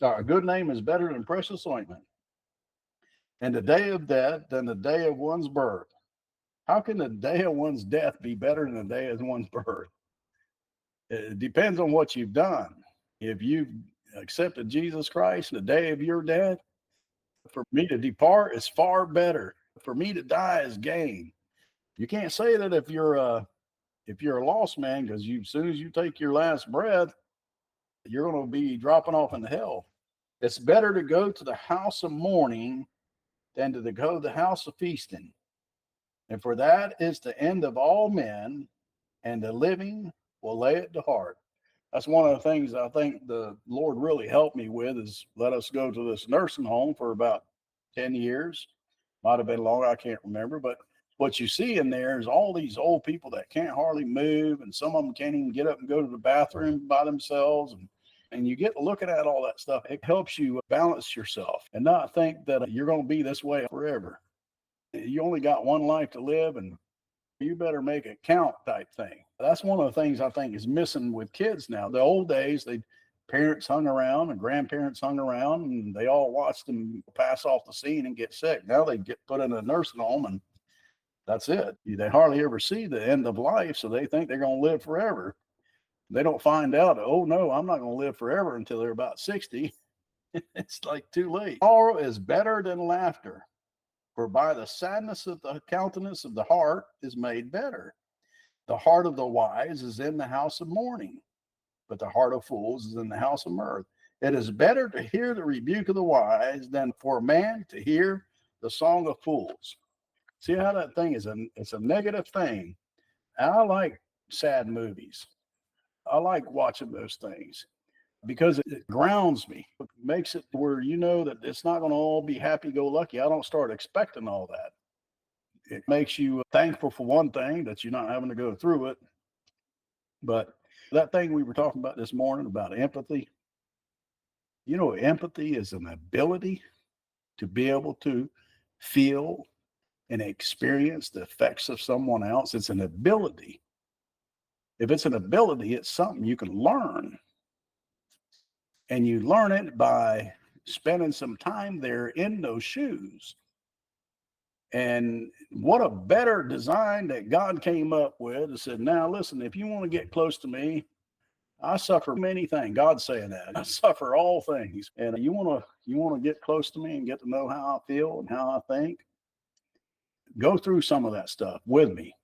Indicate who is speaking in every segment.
Speaker 1: A good name is better than precious ointment, and the day of death than the day of one's birth. How can the day of one's death be better than the day of one's birth? It depends on what you've done. If you've accepted Jesus Christ, the day of your death, for me to depart is far better. For me to die is gain. You can't say that if you're a lost man, because as soon as you take your last breath, you're going to be dropping off into hell. It's better to go to the house of mourning than to go to the house of feasting. And for that is the end of all men, and the living will lay it to heart. That's one of the things I think the Lord really helped me with, is let us go to this nursing home for about 10 years. Might have been longer, I can't remember. But what you see in there is all these old people that can't hardly move, and some of them can't even get up and go to the bathroom by themselves. And you get looking at all that stuff. It helps you balance yourself and not think that you're going to be this way forever. You only got one life to live, and you better make it count type thing. That's one of the things I think is missing with kids now. The old days, parents hung around and grandparents hung around, and they all watched them pass off the scene and get sick. Now they get put in a nursing home, and that's it. They hardly ever see the end of life, so they think they're going to live forever. They don't find out, oh no, I'm not going to live forever until they're about 60. It's like too late. Sorrow is better than laughter, for by the sadness of the countenance of the heart is made better. The heart of the wise is in the house of mourning, but the heart of fools is in the house of mirth. It is better to hear the rebuke of the wise than for a man to hear the song of fools. See how that thing is it's a negative thing. I like sad movies. I like watching those things because it grounds me. It makes it where you know that it's not going to all be happy-go-lucky. I don't start expecting all that. It makes you thankful for one thing, that you're not having to go through it. But that thing we were talking about this morning about empathy, empathy is an ability to be able to feel and experience the effects of someone else. It's an ability. If it's an ability, it's something you can learn. And you learn it by spending some time there in those shoes. And what a better design that God came up with. It said, now listen, if you want to get close to me, I suffer many things. God's saying that. I suffer all things. And you want to get close to me and get to know how I feel and how I think, go through some of that stuff with me.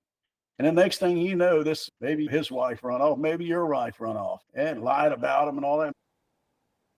Speaker 1: And the next thing you know, maybe his wife run off, maybe your wife run off and lied about him and all that.